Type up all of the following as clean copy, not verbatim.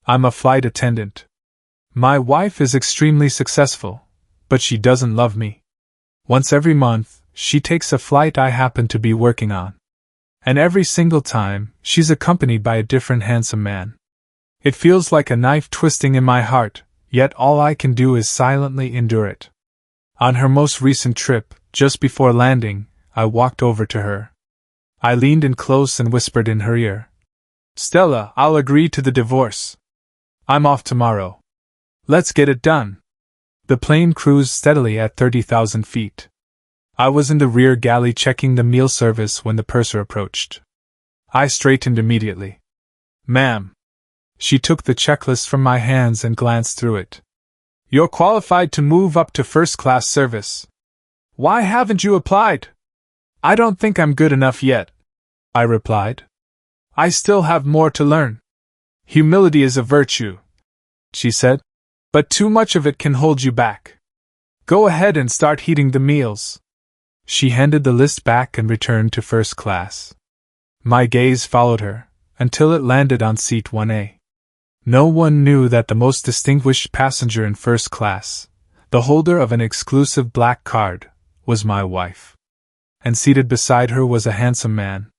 I'm a flight attendant. My wife is extremely successful, but she doesn't love me. Once every month, she takes a flight I happen to be working on. And every single time, she's accompanied by a different handsome man. It feels like a knife twisting in my heart, yet all I can do is silently endure it. On her most recent trip, just before landing, I walked over to her. I leaned in close and whispered in her ear. Stella, I'll agree to the divorce. I'm off tomorrow. Let's get it done. The plane cruised steadily at 30,000 feet. I was in the rear galley checking the meal service when the purser approached. I straightened immediately. Ma'am. She took the checklist from my hands and glanced through it. You're qualified to move up to first-class service. Why haven't you applied? I don't think I'm good enough yet, I replied. I still have more to learn. Humility is a virtue, she said, but too much of it can hold you back. Go ahead and start heating the meals. She handed the list back and returned to first class. My gaze followed her, until it landed on seat 1A. No one knew that the most distinguished passenger in first class, the holder of an exclusive black card, was my wife. And seated beside her was a handsome man.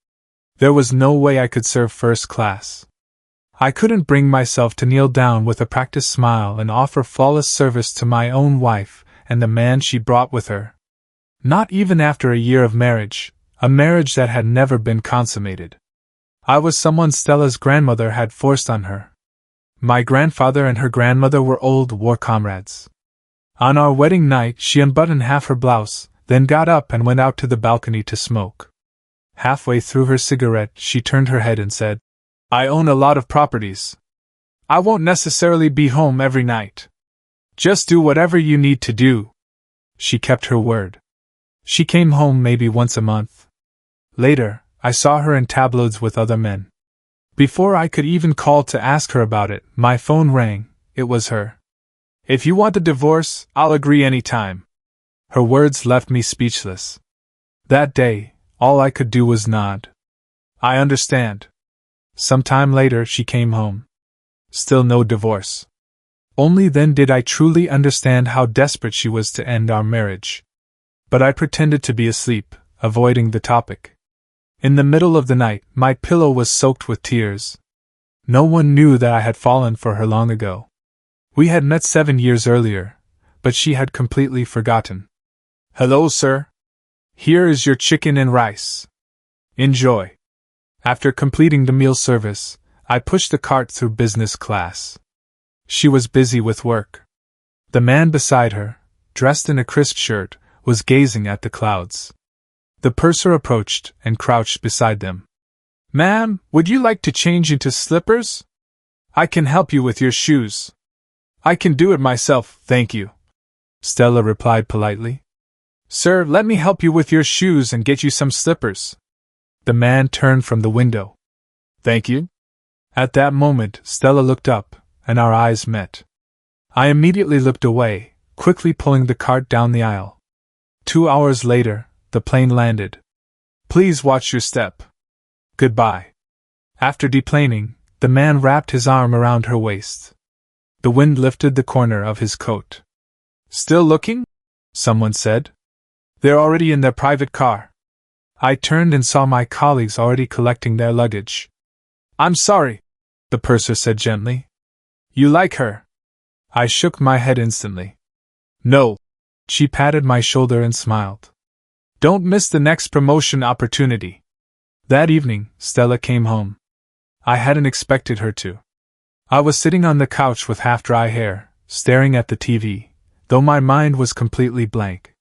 There was no way I could serve first class. I couldn't bring myself to kneel down with a practiced smile and offer flawless service to my own wife and the man she brought with her. Not even after a year of marriage, a marriage that had never been consummated. I was someone Stella's grandmother had forced on her. My grandfather and her grandmother were old war comrades. On our wedding night, she unbuttoned half her blouse, then got up and went out to the balcony to smoke. Halfway through her cigarette, she turned her head and said, I own a lot of properties. I won't necessarily be home every night. Just do whatever you need to do. She kept her word. She came home maybe once a month. Later, I saw her in tabloids with other men. Before I could even call to ask her about it, my phone rang. It was her. If you want a divorce, I'll agree any time. Her words left me speechless. That day, all I could do was nod. I understand. Some time later, she came home. Still no divorce. Only then did I truly understand how desperate she was to end our marriage. But I pretended to be asleep, avoiding the topic. In the middle of the night, my pillow was soaked with tears. No one knew that I had fallen for her long ago. We had met 7 years earlier, but she had completely forgotten. Hello, sir. Here is your chicken and rice. Enjoy. After completing the meal service, I pushed the cart through business class. She was busy with work. The man beside her, dressed in a crisp shirt, was gazing at the clouds. The purser approached and crouched beside them. Ma'am, would you like to change into slippers? I can help you with your shoes. I can do it myself, thank you. Stella replied politely. Sir, let me help you with your shoes and get you some slippers. The man turned from the window. Thank you. At that moment, Stella looked up, and our eyes met. I immediately looked away, quickly pulling the cart down the aisle. 2 hours later, the plane landed. Please watch your step. Goodbye. After deplaning, the man wrapped his arm around her waist. The wind lifted the corner of his coat. Still looking? Someone said. They're already in their private car. I turned and saw my colleagues already collecting their luggage. I'm sorry, the purser said gently. You like her? I shook my head instantly. No. She patted my shoulder and smiled. Don't miss the next promotion opportunity. That evening, Stella came home. I hadn't expected her to. I was sitting on the couch with half-dry hair, staring at the TV, though my mind was completely blank.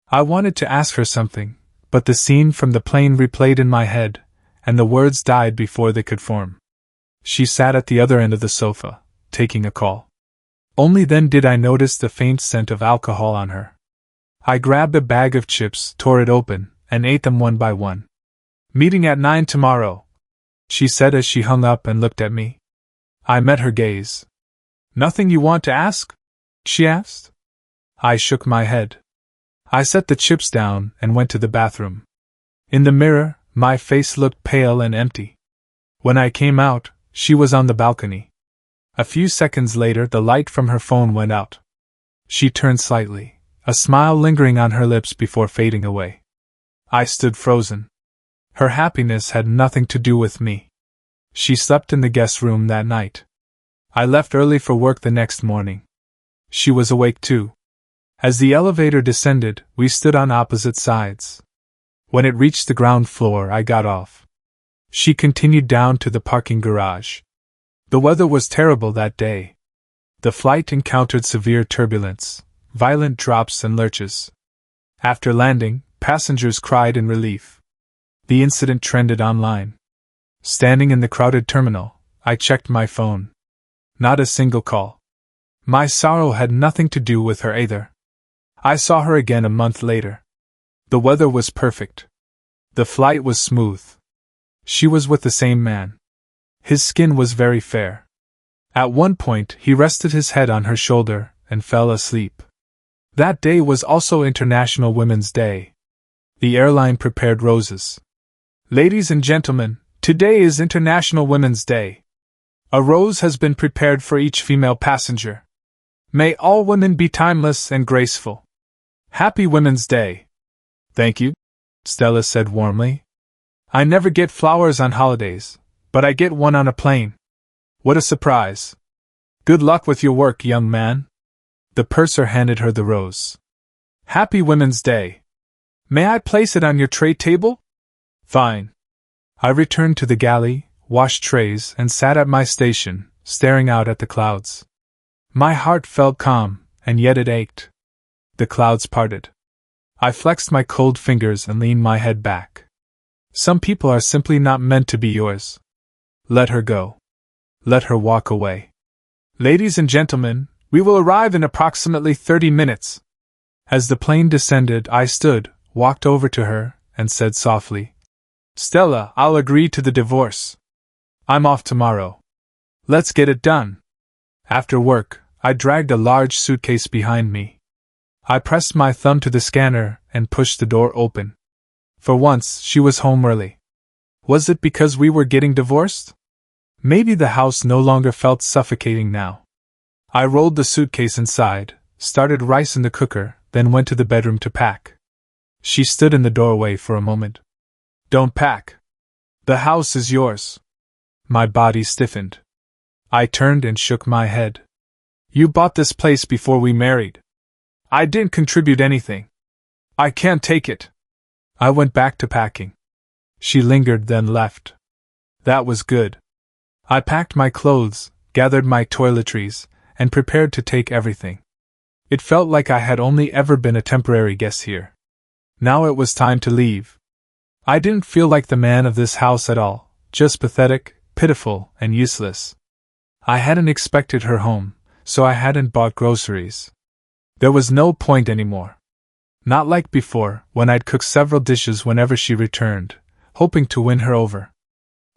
I wanted to ask her something, but the scene from the plane replayed in my head, and the words died before they could form. She sat at the other end of the sofa, taking a call. Only then did I notice the faint scent of alcohol on her. I grabbed a bag of chips, tore it open, and ate them one by one. Meeting at 9 tomorrow, she said as she hung up and looked at me. I met her gaze. Nothing you want to ask? She asked. I shook my head. I set the chips down and went to the bathroom. In the mirror, my face looked pale and empty. When I came out, she was on the balcony. A few seconds later, the light from her phone went out. She turned slightly, a smile lingering on her lips before fading away. I stood frozen. Her happiness had nothing to do with me. She slept in the guest room that night. I left early for work the next morning. She was awake too. As the elevator descended, we stood on opposite sides. When it reached the ground floor, I got off. She continued down to the parking garage. The weather was terrible that day. The flight encountered severe turbulence, violent drops and lurches. After landing, passengers cried in relief. The incident trended online. Standing in the crowded terminal, I checked my phone. Not a single call. My sorrow had nothing to do with her either. I saw her again a month later. The weather was perfect. The flight was smooth. She was with the same man. His skin was very fair. At one point, he rested his head on her shoulder and fell asleep. That day was also International Women's Day. The airline prepared roses. Ladies and gentlemen, today is International Women's Day. A rose has been prepared for each female passenger. May all women be timeless and graceful. Happy Women's Day. Thank you, Stella said warmly. I never get flowers on holidays, but I get one on a plane. What a surprise. Good luck with your work, young man. The purser handed her the rose. Happy Women's Day. May I place it on your tray table? Fine. I returned to the galley, washed trays, and sat at my station, staring out at the clouds. My heart felt calm, and yet it ached. The clouds parted. I flexed my cold fingers and leaned my head back. Some people are simply not meant to be yours. Let her go. Let her walk away. Ladies and gentlemen, we will arrive in approximately 30 minutes. As the plane descended, I stood, walked over to her, and said softly, Stella, I'll agree to the divorce. I'm off tomorrow. Let's get it done. After work, I dragged a large suitcase behind me. I pressed my thumb to the scanner and pushed the door open. For once, she was home early. Was it because we were getting divorced? Maybe the house no longer felt suffocating now. I rolled the suitcase inside, started rice in the cooker, then went to the bedroom to pack. She stood in the doorway for a moment. Don't pack. The house is yours. My body stiffened. I turned and shook my head. You bought this place before we married. I didn't contribute anything. I can't take it. I went back to packing. She lingered, then left. That was good. I packed my clothes, gathered my toiletries, and prepared to take everything. It felt like I had only ever been a temporary guest here. Now it was time to leave. I didn't feel like the man of this house at all, just pathetic, pitiful, and useless. I hadn't expected her home, so I hadn't bought groceries. There was no point anymore. Not like before, when I'd cook several dishes whenever she returned, hoping to win her over.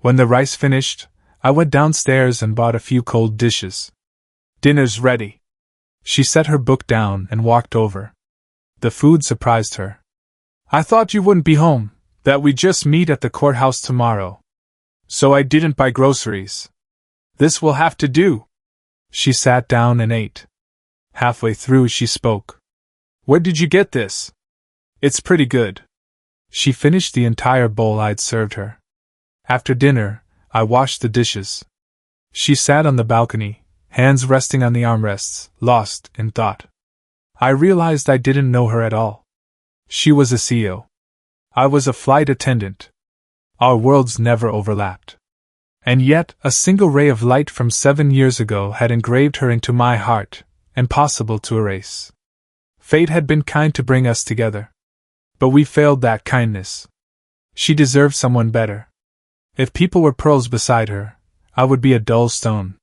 When the rice finished, I went downstairs and bought a few cold dishes. Dinner's ready. She set her book down and walked over. The food surprised her. I thought you wouldn't be home, that we'd just meet at the courthouse tomorrow. So I didn't buy groceries. This will have to do. She sat down and ate. Halfway through she spoke. Where did you get this? It's pretty good. She finished the entire bowl I'd served her. After dinner, I washed the dishes. She sat on the balcony, hands resting on the armrests, lost in thought. I realized I didn't know her at all. She was a CEO. I was a flight attendant. Our worlds never overlapped. And yet, a single ray of light from 7 years ago had engraved her into my heart, impossible to erase. Fate had been kind to bring us together. But we failed that kindness. She deserved someone better. If people were pearls beside her, I would be a dull stone.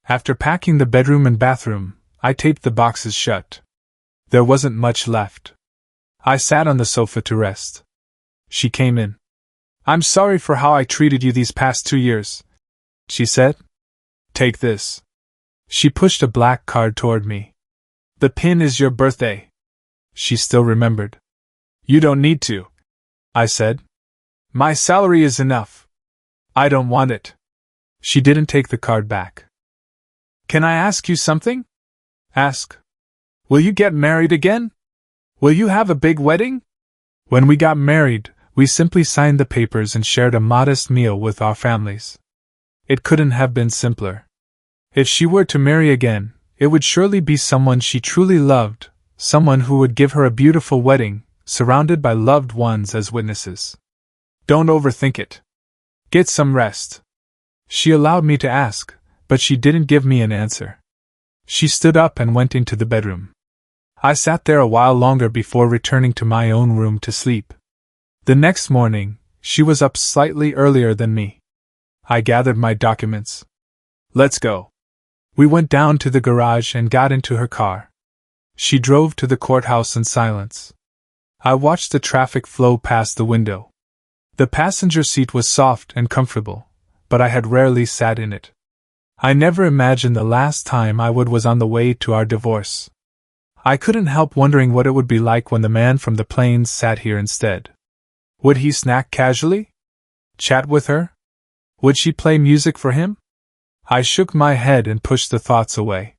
After packing the bedroom and bathroom, I taped the boxes shut. There wasn't much left. I sat on the sofa to rest. She came in. I'm sorry for how I treated you these past 2 years, she said. Take this. She pushed a black card toward me. The pin is your birthday. She still remembered. You don't need to, I said. My salary is enough. I don't want it. She didn't take the card back. Can I ask you something? Ask. Will you get married again? Will you have a big wedding? When we got married, we simply signed the papers and shared a modest meal with our families. It couldn't have been simpler. If she were to marry again, it would surely be someone she truly loved, someone who would give her a beautiful wedding, surrounded by loved ones as witnesses. Don't overthink it. Get some rest. She allowed me to ask, but she didn't give me an answer. She stood up and went into the bedroom. I sat there a while longer before returning to my own room to sleep. The next morning, she was up slightly earlier than me. I gathered my documents. Let's go. We went down to the garage and got into her car. She drove to the courthouse in silence. I watched the traffic flow past the window. The passenger seat was soft and comfortable, but I had rarely sat in it. I never imagined the last time I was on the way to our divorce. I couldn't help wondering what it would be like when the man from the plains sat here instead. Would he snack casually? Chat with her? Would she play music for him? I shook my head and pushed the thoughts away.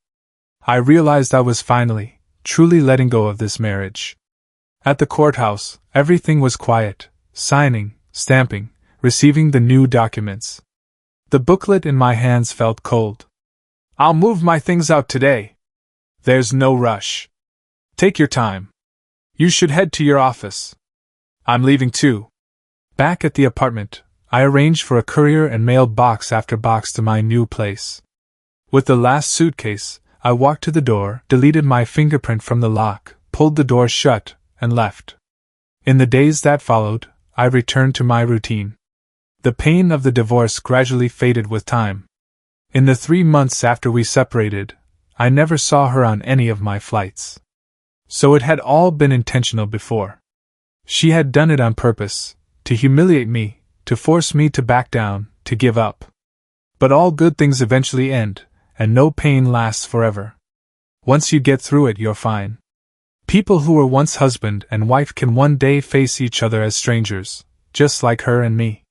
I realized I was finally, truly letting go of this marriage. At the courthouse, everything was quiet, signing, stamping, receiving the new documents. The booklet in my hands felt cold. I'll move my things out today. There's no rush. Take your time. You should head to your office. I'm leaving too. Back at the apartment, I arranged for a courier and mailed box after box to my new place. With the last suitcase, I walked to the door, deleted my fingerprint from the lock, pulled the door shut, and left. In the days that followed, I returned to my routine. The pain of the divorce gradually faded with time. In the 3 months after we separated, I never saw her on any of my flights. So it had all been intentional before. She had done it on purpose, to humiliate me, to force me to back down, to give up. But all good things eventually end, and no pain lasts forever. Once you get through it, you're fine. People who were once husband and wife can one day face each other as strangers, just like her and me.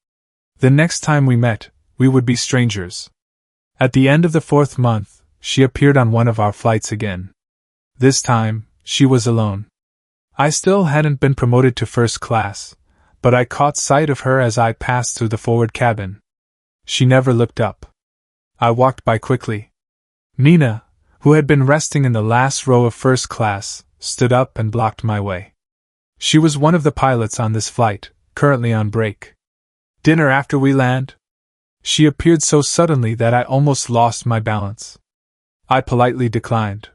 The next time we met, we would be strangers. At the end of the 4th month, she appeared on one of our flights again. This time, she was alone. I still hadn't been promoted to first class, but I caught sight of her as I passed through the forward cabin. She never looked up. I walked by quickly. Nina, who had been resting in the last row of first class, stood up and blocked my way. She was one of the pilots on this flight, currently on break. Dinner after we land? She appeared so suddenly that I almost lost my balance. I politely declined.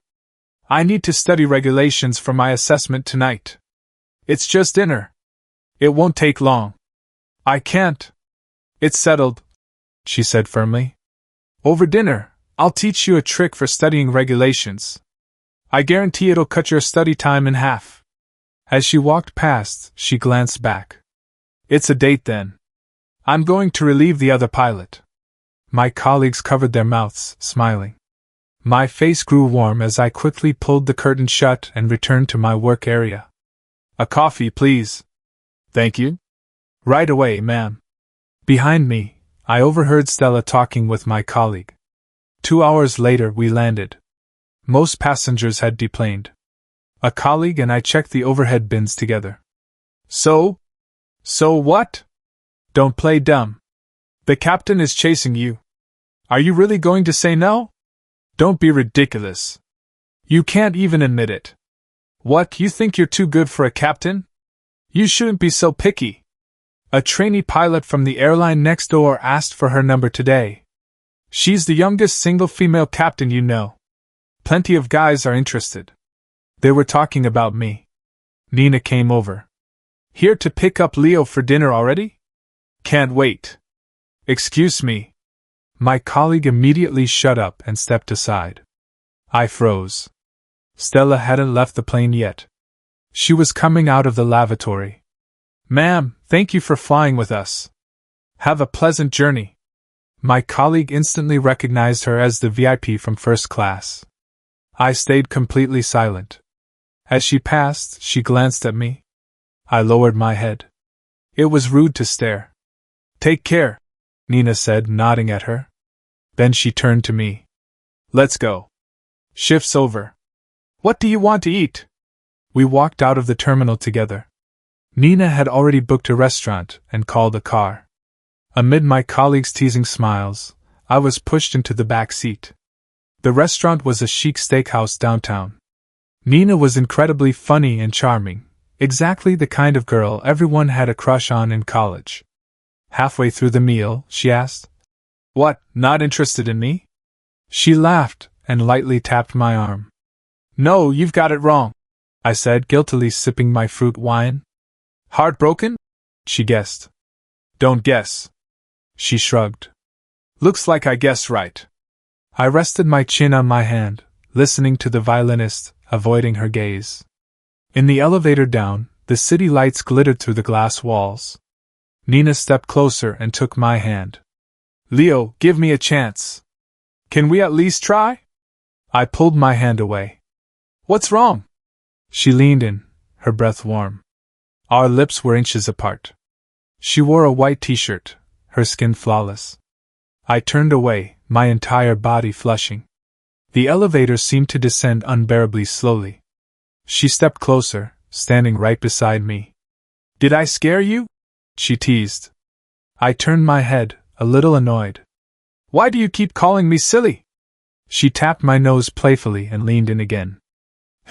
I need to study regulations for my assessment tonight. It's just dinner. It won't take long. I can't. It's settled, she said firmly. Over dinner, I'll teach you a trick for studying regulations. I guarantee it'll cut your study time in half. As she walked past, she glanced back. It's a date then. I'm going to relieve the other pilot. My colleagues covered their mouths, smiling. My face grew warm as I quickly pulled the curtain shut and returned to my work area. A coffee, please. Thank you. Right away, ma'am. Behind me, I overheard Stella talking with my colleague. 2 hours later, we landed. Most passengers had deplaned. A colleague and I checked the overhead bins together. So what? Don't play dumb. The captain is chasing you. Are you really going to say no? Don't be ridiculous. You can't even admit it. What, you think you're too good for a captain? You shouldn't be so picky. A trainee pilot from the airline next door asked for her number today. She's the youngest single female captain you know. Plenty of guys are interested. They were talking about me. Nina came over. Here to pick up Leo for dinner already? Can't wait. Excuse me. My colleague immediately shut up and stepped aside. I froze. Stella hadn't left the plane yet. She was coming out of the lavatory. Ma'am, thank you for flying with us. Have a pleasant journey. My colleague instantly recognized her as the VIP from first class. I stayed completely silent. As she passed, she glanced at me. I lowered my head. It was rude to stare. Take care, Nina said, nodding at her. Then she turned to me. Let's go. Shift's over. What do you want to eat? We walked out of the terminal together. Nina had already booked a restaurant and called a car. Amid my colleagues' teasing smiles, I was pushed into the back seat. The restaurant was a chic steakhouse downtown. Nina was incredibly funny and charming, exactly the kind of girl everyone had a crush on in college. Halfway through the meal, she asked, "What, not interested in me?" She laughed and lightly tapped my arm. "No, you've got it wrong," I said, guiltily sipping my fruit wine. "Heartbroken?" she guessed. "Don't guess." She shrugged. "Looks like I guessed right." I rested my chin on my hand, listening to the violinist, avoiding her gaze. In the elevator down, the city lights glittered through the glass walls. Nina stepped closer and took my hand. "Leo, give me a chance. Can we at least try?" I pulled my hand away. "What's wrong?" She leaned in, her breath warm. Our lips were inches apart. She wore a white t-shirt, her skin flawless. I turned away, my entire body flushing. The elevator seemed to descend unbearably slowly. She stepped closer, standing right beside me. "Did I scare you?" she teased. I turned my head, a little annoyed. "Why do you keep calling me silly?" She tapped my nose playfully and leaned in again.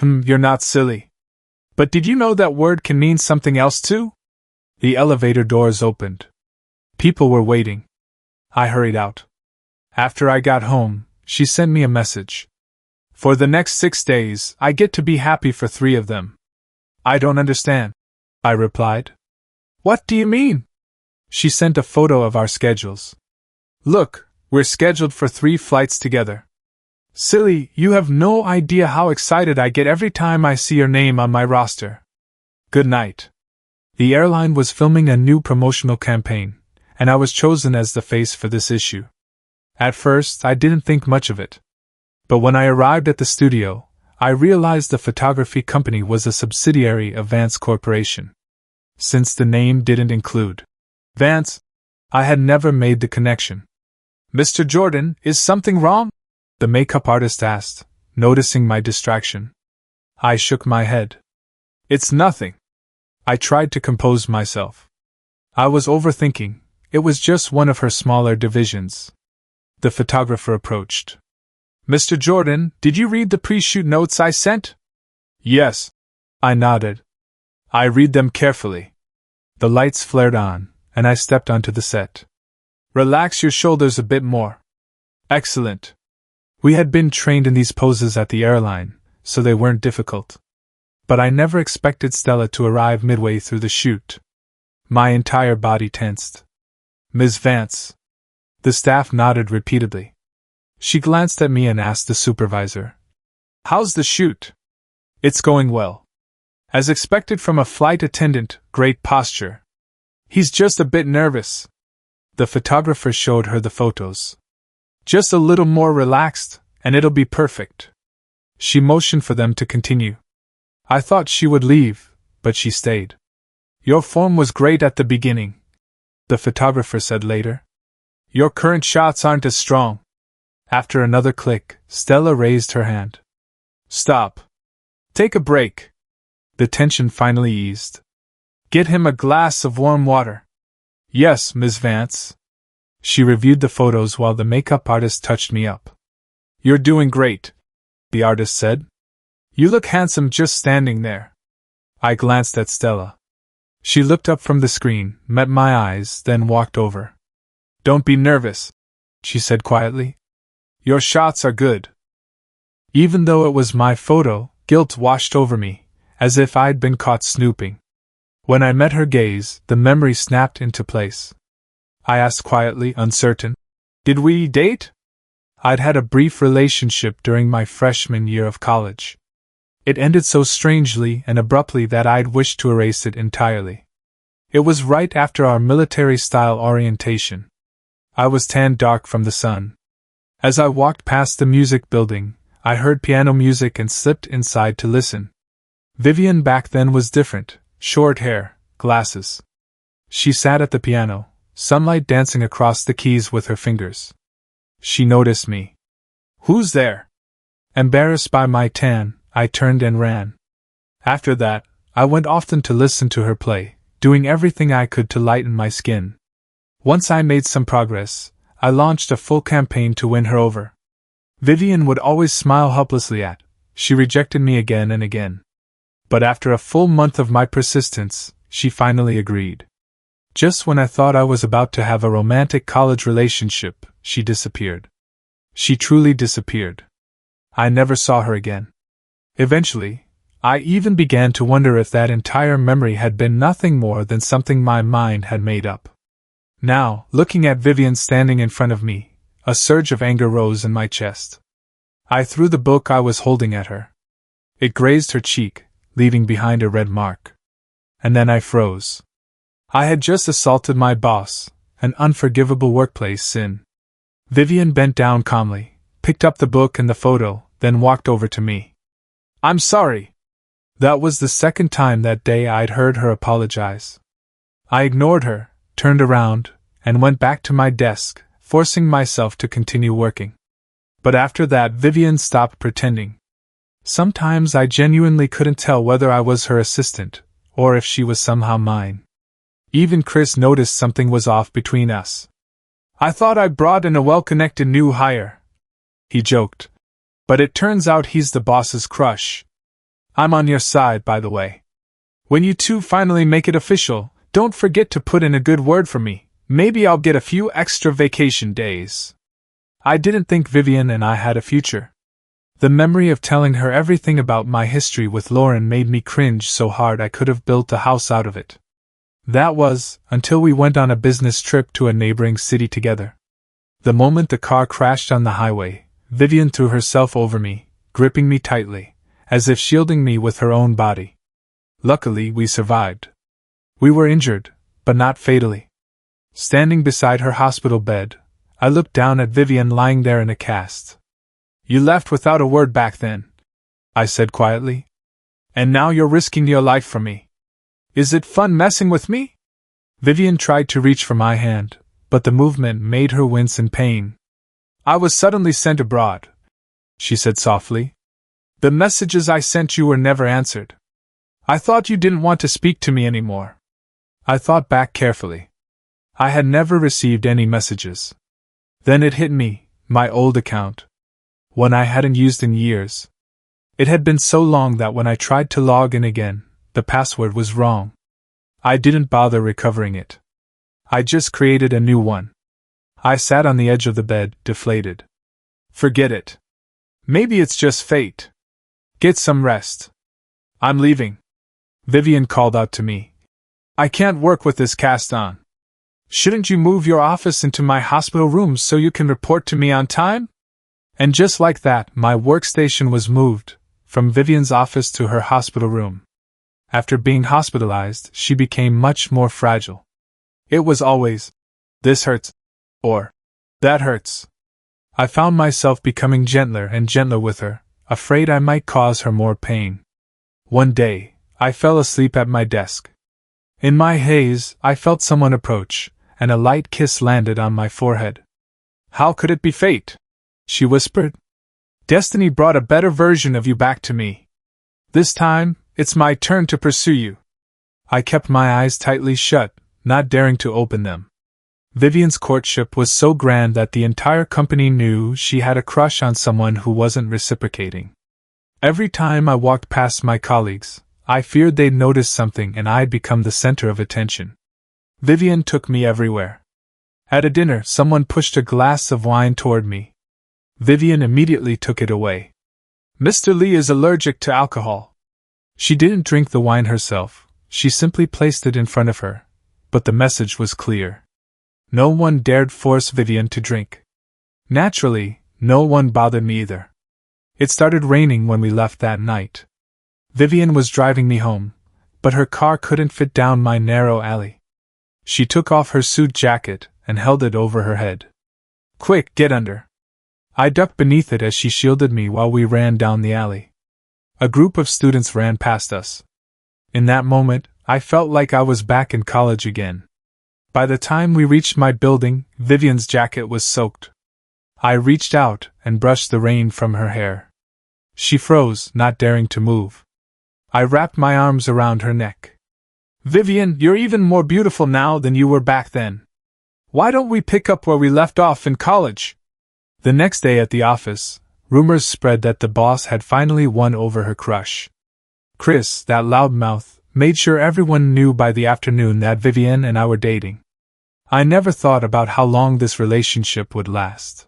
You're not silly. But did you know that word can mean something else too?" The elevator doors opened. People were waiting. I hurried out. After I got home, she sent me a message. "For the next 6 days, I get to be happy for 3 of them." "I don't understand," I replied. "What do you mean?" She sent a photo of our schedules. "Look, we're scheduled for 3 flights together." "Silly, you have no idea how excited I get every time I see your name on my roster." Good night. The airline was filming a new promotional campaign, and I was chosen as the face for this issue. At first, I didn't think much of it. But when I arrived at the studio, I realized the photography company was a subsidiary of Vance Corporation. Since the name didn't include Vance, I had never made the connection. "Mr. Jordan, is something wrong?" the makeup artist asked, noticing my distraction. I shook my head. "It's nothing." I tried to compose myself. I was overthinking. It was just one of her smaller divisions. The photographer approached. "Mr. Jordan, did you read the pre-shoot notes I sent?" "Yes." I nodded. "I read them carefully." The lights flared on, and I stepped onto the set. "Relax your shoulders a bit more." "Excellent." We had been trained in these poses at the airline, so they weren't difficult. But I never expected Stella to arrive midway through the shoot. My entire body tensed. "Ms. Vance." The staff nodded repeatedly. She glanced at me and asked the supervisor, "How's the shoot?" "It's going well. As expected from a flight attendant, great posture. He's just a bit nervous." The photographer showed her the photos. "Just a little more relaxed, and it'll be perfect." She motioned for them to continue. I thought she would leave, but she stayed. "Your form was great at the beginning," the photographer said later. "Your current shots aren't as strong." After another click, Stella raised her hand. "Stop. Take a break." The tension finally eased. "Get him a glass of warm water." "Yes, Ms. Vance." She reviewed the photos while the makeup artist touched me up. "You're doing great," the artist said. "You look handsome just standing there." I glanced at Stella. She looked up from the screen, met my eyes, then walked over. "Don't be nervous," she said quietly. "Your shots are good." Even though it was my photo, guilt washed over me, as if I'd been caught snooping. When I met her gaze, the memory snapped into place. I asked quietly, uncertain, "Did we date?" I'd had a brief relationship during my freshman year of college. It ended so strangely and abruptly that I'd wished to erase it entirely. It was right after our military-style orientation. I was tanned dark from the sun. As I walked past the music building, I heard piano music and slipped inside to listen. Vivian back then was different, short hair, glasses. She sat at the piano, sunlight dancing across the keys with her fingers. She noticed me. Who's there? Embarrassed by my tan, I turned and ran. After that, I went often to listen to her play, doing everything I could to lighten my skin. Once I made some progress, I launched a full campaign to win her over. Vivian would always smile helplessly at. She rejected me again and again. But after a full month of my persistence, she finally agreed. Just when I thought I was about to have a romantic college relationship, she disappeared. She truly disappeared. I never saw her again. Eventually, I even began to wonder if that entire memory had been nothing more than something my mind had made up. Now, looking at Vivian standing in front of me, a surge of anger rose in my chest. I threw the book I was holding at her. It grazed her cheek, leaving behind a red mark. And then I froze. I had just assaulted my boss, an unforgivable workplace sin. Vivian bent down calmly, picked up the book and the photo, then walked over to me. "I'm sorry." That was the second time that day I'd heard her apologize. I ignored her, turned around, and went back to my desk, forcing myself to continue working. But after that, Vivian stopped pretending. Sometimes I genuinely couldn't tell whether I was her assistant, or if she was somehow mine. Even Chris noticed something was off between us. "I thought I brought in a well-connected new hire," he joked. "But it turns out he's the boss's crush. I'm on your side, by the way. When you two finally make it official, don't forget to put in a good word for me. Maybe I'll get a few extra vacation days." I didn't think Vivian and I had a future. The memory of telling her everything about my history with Lauren made me cringe so hard I could have built a house out of it. That was, until we went on a business trip to a neighboring city together. The moment the car crashed on the highway, Vivian threw herself over me, gripping me tightly, as if shielding me with her own body. Luckily, we survived. We were injured, but not fatally. Standing beside her hospital bed, I looked down at Vivian lying there in a cast. "You left without a word back then," I said quietly. "And now you're risking your life for me. Is it fun messing with me?" Vivian tried to reach for my hand, but the movement made her wince in pain. "I was suddenly sent abroad," she said softly. "The messages I sent you were never answered. I thought you didn't want to speak to me anymore." I thought back carefully. I had never received any messages. Then it hit me, my old account. One I hadn't used in years. It had been so long that when I tried to log in again, the password was wrong. I didn't bother recovering it. I just created a new one. I sat on the edge of the bed, deflated. Forget it. Maybe it's just fate. Get some rest. I'm leaving. Vivian called out to me. I can't work with this cast on. Shouldn't you move your office into my hospital room so you can report to me on time? And just like that, my workstation was moved, from Vivian's office to her hospital room. After being hospitalized, she became much more fragile. It was always, "This hurts," or "That hurts." I found myself becoming gentler and gentler with her, afraid I might cause her more pain. One day, I fell asleep at my desk. In my haze, I felt someone approach, and a light kiss landed on my forehead. "How could it be fate?" she whispered. "Destiny brought a better version of you back to me. This time, it's my turn to pursue you." I kept my eyes tightly shut, not daring to open them. Vivian's courtship was so grand that the entire company knew she had a crush on someone who wasn't reciprocating. Every time I walked past my colleagues, I feared they'd notice something and I'd become the center of attention. Vivian took me everywhere. At a dinner, someone pushed a glass of wine toward me. Vivian immediately took it away. "Mr. Lee is allergic to alcohol." She didn't drink the wine herself, she simply placed it in front of her, but the message was clear. No one dared force Vivian to drink. Naturally, no one bothered me either. It started raining when we left that night. Vivian was driving me home, but her car couldn't fit down my narrow alley. She took off her suit jacket and held it over her head. "Quick, get under." I ducked beneath it as she shielded me while we ran down the alley. A group of students ran past us. In that moment, I felt like I was back in college again. By the time we reached my building, Vivian's jacket was soaked. I reached out and brushed the rain from her hair. She froze, not daring to move. I wrapped my arms around her neck. Vivian, you're even more beautiful now than you were back then. Why don't we pick up where we left off in college? The next day at the office, rumors spread that the boss had finally won over her crush. Chris, that loudmouth, made sure everyone knew by the afternoon that Vivian and I were dating. I never thought about how long this relationship would last.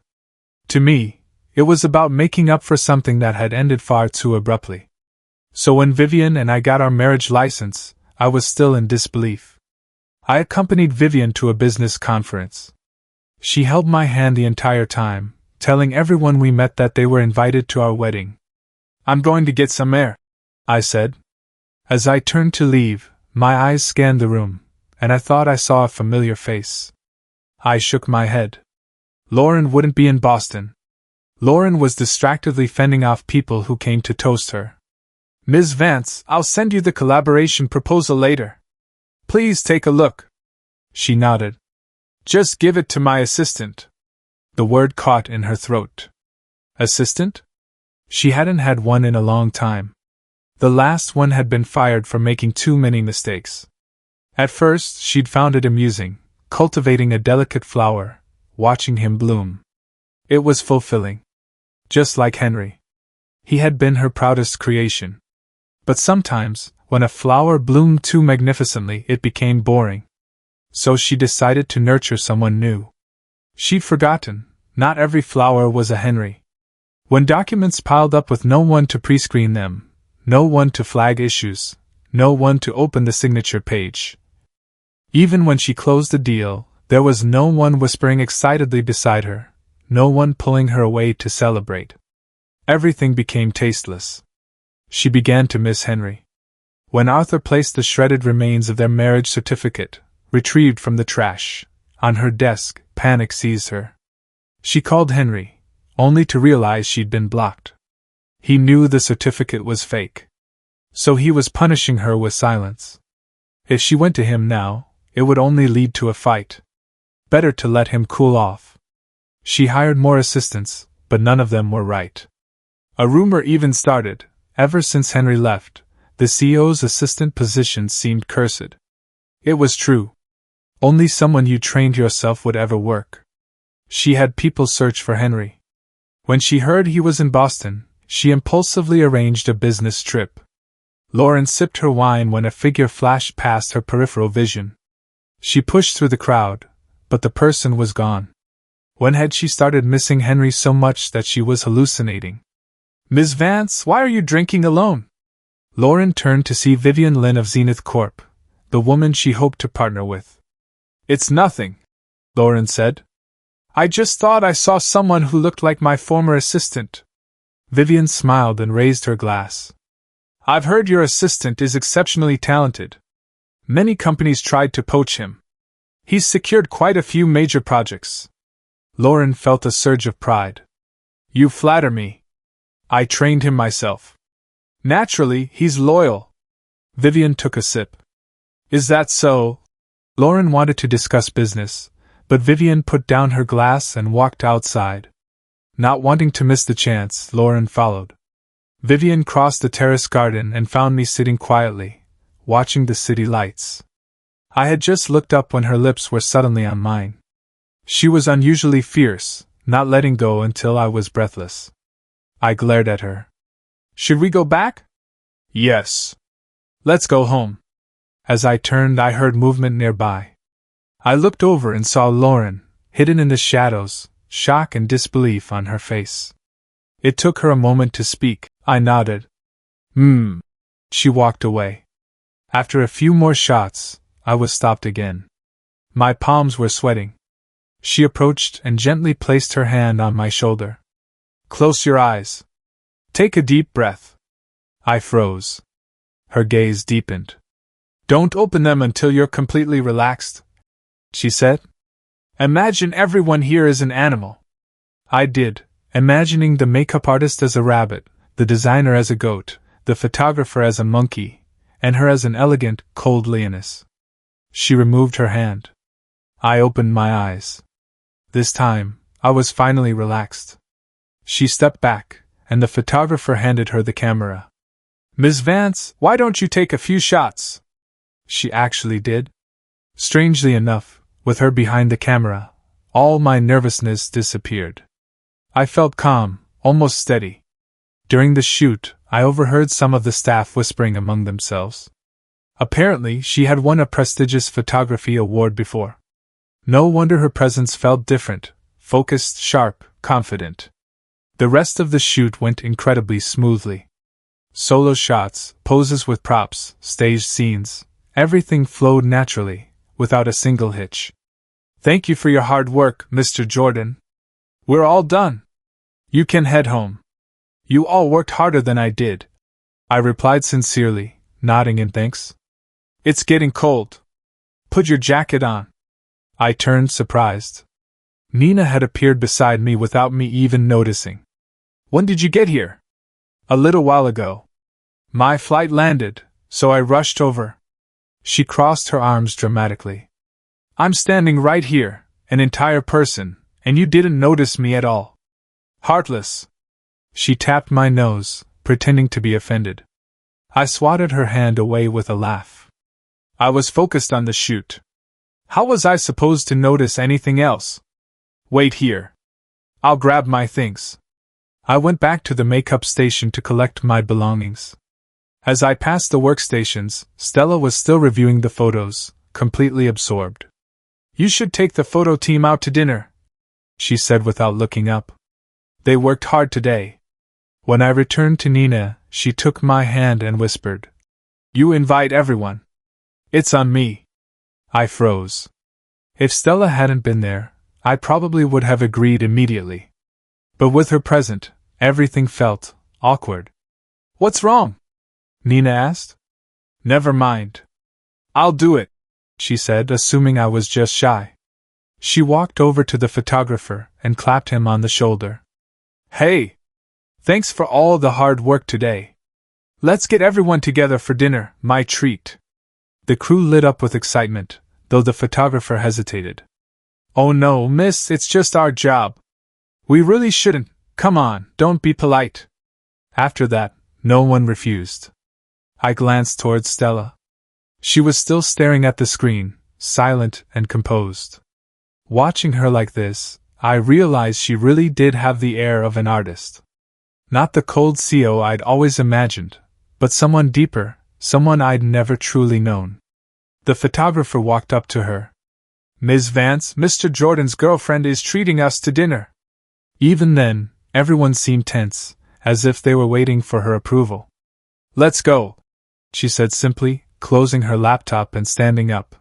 To me, it was about making up for something that had ended far too abruptly. So when Vivian and I got our marriage license, I was still in disbelief. I accompanied Vivian to a business conference. She held my hand the entire time, telling everyone we met that they were invited to our wedding. I'm going to get some air, I said. As I turned to leave, my eyes scanned the room, and I thought I saw a familiar face. I shook my head. Lauren wouldn't be in Boston. Lauren was distractedly fending off people who came to toast her. Ms. Vance, I'll send you the collaboration proposal later. Please take a look. She nodded. Just give it to my assistant. The word caught in her throat. Assistant? She hadn't had one in a long time. The last one had been fired for making too many mistakes. At first, she'd found it amusing, cultivating a delicate flower, watching him bloom. It was fulfilling. Just like Henry. He had been her proudest creation. But sometimes, when a flower bloomed too magnificently, it became boring. So she decided to nurture someone new. She'd forgotten, not every flower was a Henry. When documents piled up with no one to pre-screen them, no one to flag issues, no one to open the signature page. Even when she closed the deal, there was no one whispering excitedly beside her, no one pulling her away to celebrate. Everything became tasteless. She began to miss Henry. When Arthur placed the shredded remains of their marriage certificate, retrieved from the trash, on her desk, panic seized her. She called Henry, only to realize she'd been blocked. He knew the certificate was fake. So he was punishing her with silence. If she went to him now, it would only lead to a fight. Better to let him cool off. She hired more assistants, but none of them were right. A rumor even started. Ever since Henry left, the CEO's assistant position seemed cursed. It was true. Only someone you trained yourself would ever work. She had people search for Henry. When she heard he was in Boston, she impulsively arranged a business trip. Lauren sipped her wine when a figure flashed past her peripheral vision. She pushed through the crowd, but the person was gone. When had she started missing Henry so much that she was hallucinating? Ms. Vance, why are you drinking alone? Lauren turned to see Vivian Lynn of Zenith Corp., the woman she hoped to partner with. It's nothing, Lauren said. I just thought I saw someone who looked like my former assistant. Vivian smiled and raised her glass. I've heard your assistant is exceptionally talented. Many companies tried to poach him. He's secured quite a few major projects. Lauren felt a surge of pride. You flatter me. I trained him myself. Naturally, he's loyal. Vivian took a sip. Is that so? Lauren wanted to discuss business, but Vivian put down her glass and walked outside. Not wanting to miss the chance, Lauren followed. Vivian crossed the terrace garden and found me sitting quietly, watching the city lights. I had just looked up when her lips were suddenly on mine. She was unusually fierce, not letting go until I was breathless. I glared at her. Should we go back? Yes. Let's go home. As I turned, I heard movement nearby. I looked over and saw Lauren, hidden in the shadows, shock and disbelief on her face. It took her a moment to speak. I nodded. She walked away. After a few more shots, I was stopped again. My palms were sweating. She approached and gently placed her hand on my shoulder. Close your eyes. Take a deep breath. I froze. Her gaze deepened. Don't open them until you're completely relaxed, she said. Imagine everyone here is an animal. I did, imagining the makeup artist as a rabbit, the designer as a goat, the photographer as a monkey, and her as an elegant, cold lioness. She removed her hand. I opened my eyes. This time, I was finally relaxed. She stepped back, and the photographer handed her the camera. "Miss Vance, why don't you take a few shots?" She actually did. Strangely enough, with her behind the camera, all my nervousness disappeared. I felt calm, almost steady. During the shoot, I overheard some of the staff whispering among themselves. Apparently, she had won a prestigious photography award before. No wonder her presence felt different, focused, sharp, confident. The rest of the shoot went incredibly smoothly. Solo shots, poses with props, staged scenes, everything flowed naturally, without a single hitch. "Thank you for your hard work, Mr. Jordan. We're all done. You can head home." "You all worked harder than I did," I replied sincerely, nodding in thanks. "It's getting cold. Put your jacket on." I turned surprised. Nina had appeared beside me without me even noticing. "When did you get here?" "A little while ago. My flight landed, so I rushed over." She crossed her arms dramatically. "I'm standing right here, an entire person, and you didn't notice me at all. Heartless." She tapped my nose, pretending to be offended. I swatted her hand away with a laugh. "I was focused on the shoot. How was I supposed to notice anything else? Wait here. I'll grab my things." I went back to the makeup station to collect my belongings. As I passed the workstations, Stella was still reviewing the photos, completely absorbed. "You should take the photo team out to dinner," she said without looking up. "They worked hard today." When I returned to Nina, she took my hand and whispered, "You invite everyone." "It's on me." I froze. If Stella hadn't been there, I probably would have agreed immediately. But with her present, everything felt awkward. "What's wrong?" Nina asked. "Never mind. I'll do it," she said, assuming I was just shy. She walked over to the photographer and clapped him on the shoulder. "Hey! Thanks for all the hard work today. Let's get everyone together for dinner, my treat." The crew lit up with excitement, though the photographer hesitated. "Oh no, miss, it's just our job. We really shouldn't. Come on, don't be polite." After that, no one refused. I glanced towards Stella. She was still staring at the screen, silent and composed. Watching her like this, I realized she really did have the air of an artist. Not the cold CO I'd always imagined, but someone deeper, someone I'd never truly known. The photographer walked up to her. "Ms. Vance, Mr. Jordan's girlfriend is treating us to dinner." Even then, everyone seemed tense, as if they were waiting for her approval. "Let's go," she said simply, closing her laptop and standing up.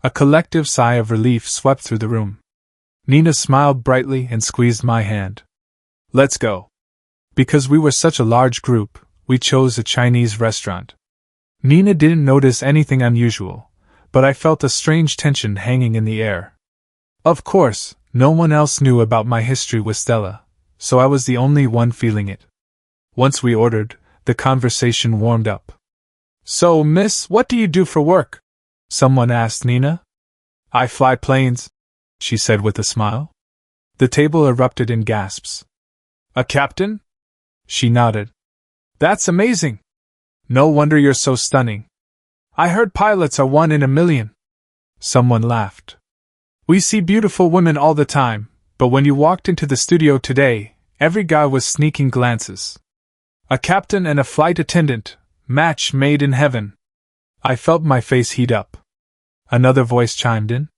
A collective sigh of relief swept through the room. Nina smiled brightly and squeezed my hand. "Let's go." Because we were such a large group, we chose a Chinese restaurant. Nina didn't notice anything unusual, but I felt a strange tension hanging in the air. Of course, no one else knew about my history with Stella, so I was the only one feeling it. Once we ordered, the conversation warmed up. "So, miss, what do you do for work?" someone asked Nina. "I fly planes," she said with a smile. The table erupted in gasps. "A captain?" She nodded. "That's amazing. No wonder you're so stunning. I heard pilots are 1 in a million." Someone laughed. "We see beautiful women all the time, but when you walked into the studio today, every guy was sneaking glances. A captain and a flight attendant, match made in heaven." I felt my face heat up. Another voice chimed in.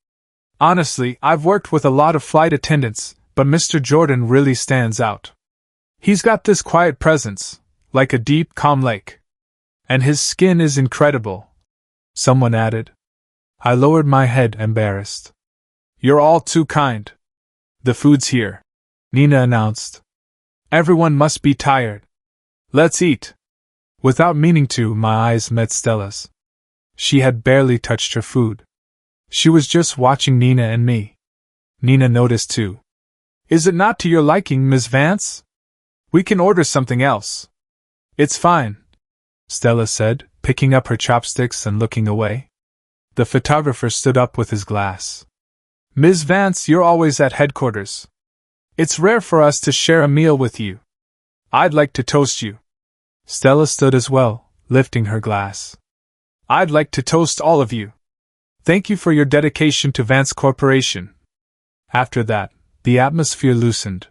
"Honestly, I've worked with a lot of flight attendants, but Mr. Jordan really stands out. He's got this quiet presence, like a deep, calm lake. And his skin is incredible," someone added. I lowered my head, embarrassed. "You're all too kind. The food's here," Nina announced. "Everyone must be tired. Let's eat." Without meaning to, my eyes met Stella's. She had barely touched her food. She was just watching Nina and me. Nina noticed too. "Is it not to your liking, Miss Vance? We can order something else." "It's fine," Stella said, picking up her chopsticks and looking away. The photographer stood up with his glass. "Ms. Vance, you're always at headquarters. It's rare for us to share a meal with you. I'd like to toast you. Stella stood as well, lifting her glass. I'd like to toast all of you. Thank you for your dedication to Vance Corporation. After that, the atmosphere loosened.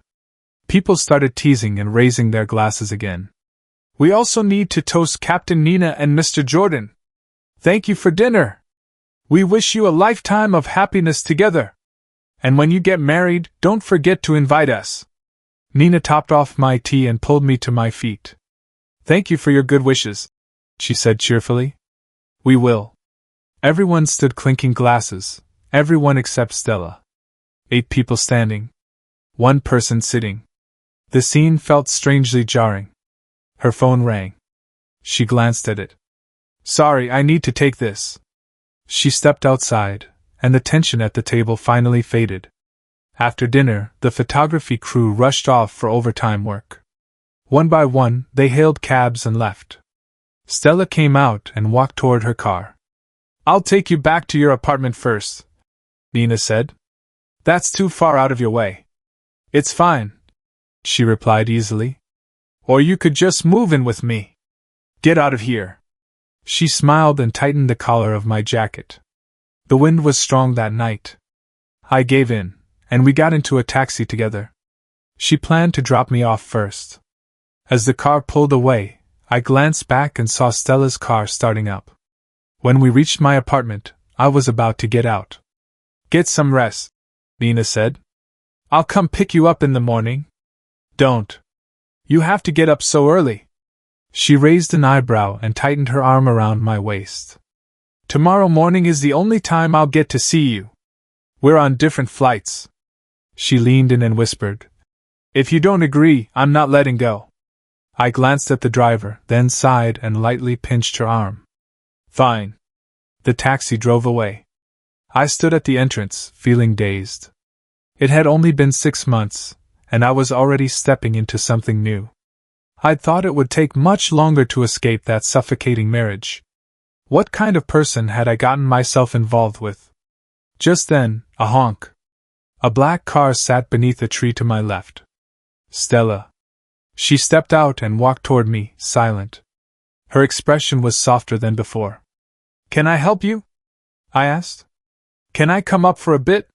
People started teasing and raising their glasses again. We also need to toast Captain Nina and Mr. Jordan. Thank you for dinner. We wish you a lifetime of happiness together. And when you get married, don't forget to invite us. Nina topped off my tea and pulled me to my feet. Thank you for your good wishes, she said cheerfully. We will. Everyone stood clinking glasses, everyone except Stella. 8 people standing. 1 person sitting. The scene felt strangely jarring. Her phone rang. She glanced at it. Sorry, I need to take this. She stepped outside, and the tension at the table finally faded. After dinner, the photography crew rushed off for overtime work. One by one, they hailed cabs and left. Stella came out and walked toward her car. I'll take you back to your apartment first, Nina said. That's too far out of your way. It's fine, she replied easily. Or you could just move in with me. Get out of here. She smiled and tightened the collar of my jacket. The wind was strong that night. I gave in, and we got into a taxi together. She planned to drop me off first. As the car pulled away, I glanced back and saw Stella's car starting up. When we reached my apartment, I was about to get out. Get some rest, Nina said. I'll come pick you up in the morning. Don't. You have to get up so early. She raised an eyebrow and tightened her arm around my waist. Tomorrow morning is the only time I'll get to see you. We're on different flights. She leaned in and whispered, If you don't agree, I'm not letting go. I glanced at the driver, then sighed and lightly pinched her arm. Fine. The taxi drove away. I stood at the entrance, feeling dazed. It had only been 6 months, and I was already stepping into something new. I'd thought it would take much longer to escape that suffocating marriage. What kind of person had I gotten myself involved with? Just then, a honk. A black car sat beneath a tree to my left. Stella. She stepped out and walked toward me, silent. Her expression was softer than before. Can I help you? I asked. Can I come up for a bit?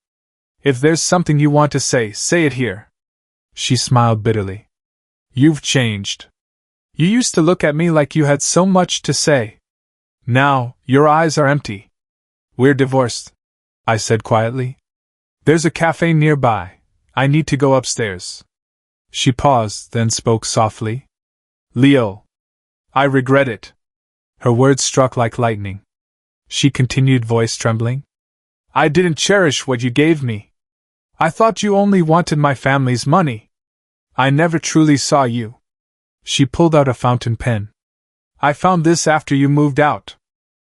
If there's something you want to say it here. She smiled bitterly. You've changed. You used to look at me like you had so much to say. Now, your eyes are empty. We're divorced, I said quietly. There's a cafe nearby. I need to go upstairs. She paused, then spoke softly. Leo. I regret it. Her words struck like lightning. She continued, voice trembling. I didn't cherish what you gave me. I thought you only wanted my family's money. I never truly saw you. She pulled out a fountain pen. I found this after you moved out.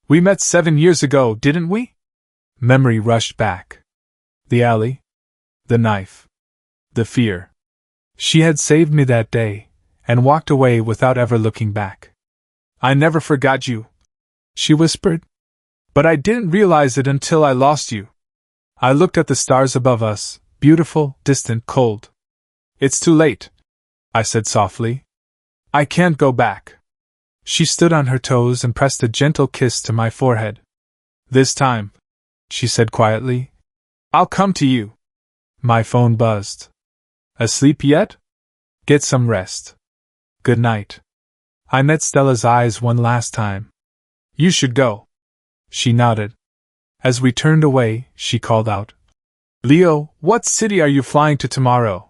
We met 7 years ago, didn't we? Memory rushed back. The alley. The knife. The fear. She had saved me that day, and walked away without ever looking back. I never forgot you, she whispered. But I didn't realize it until I lost you. I looked at the stars above us, beautiful, distant, cold. It's too late, I said softly. I can't go back. She stood on her toes and pressed a gentle kiss to my forehead. This time, she said quietly, I'll come to you. My phone buzzed. Asleep yet? Get some rest. Good night. I met Stella's eyes one last time. You should go. She nodded. As we turned away, she called out, Leo, what city are you flying to tomorrow?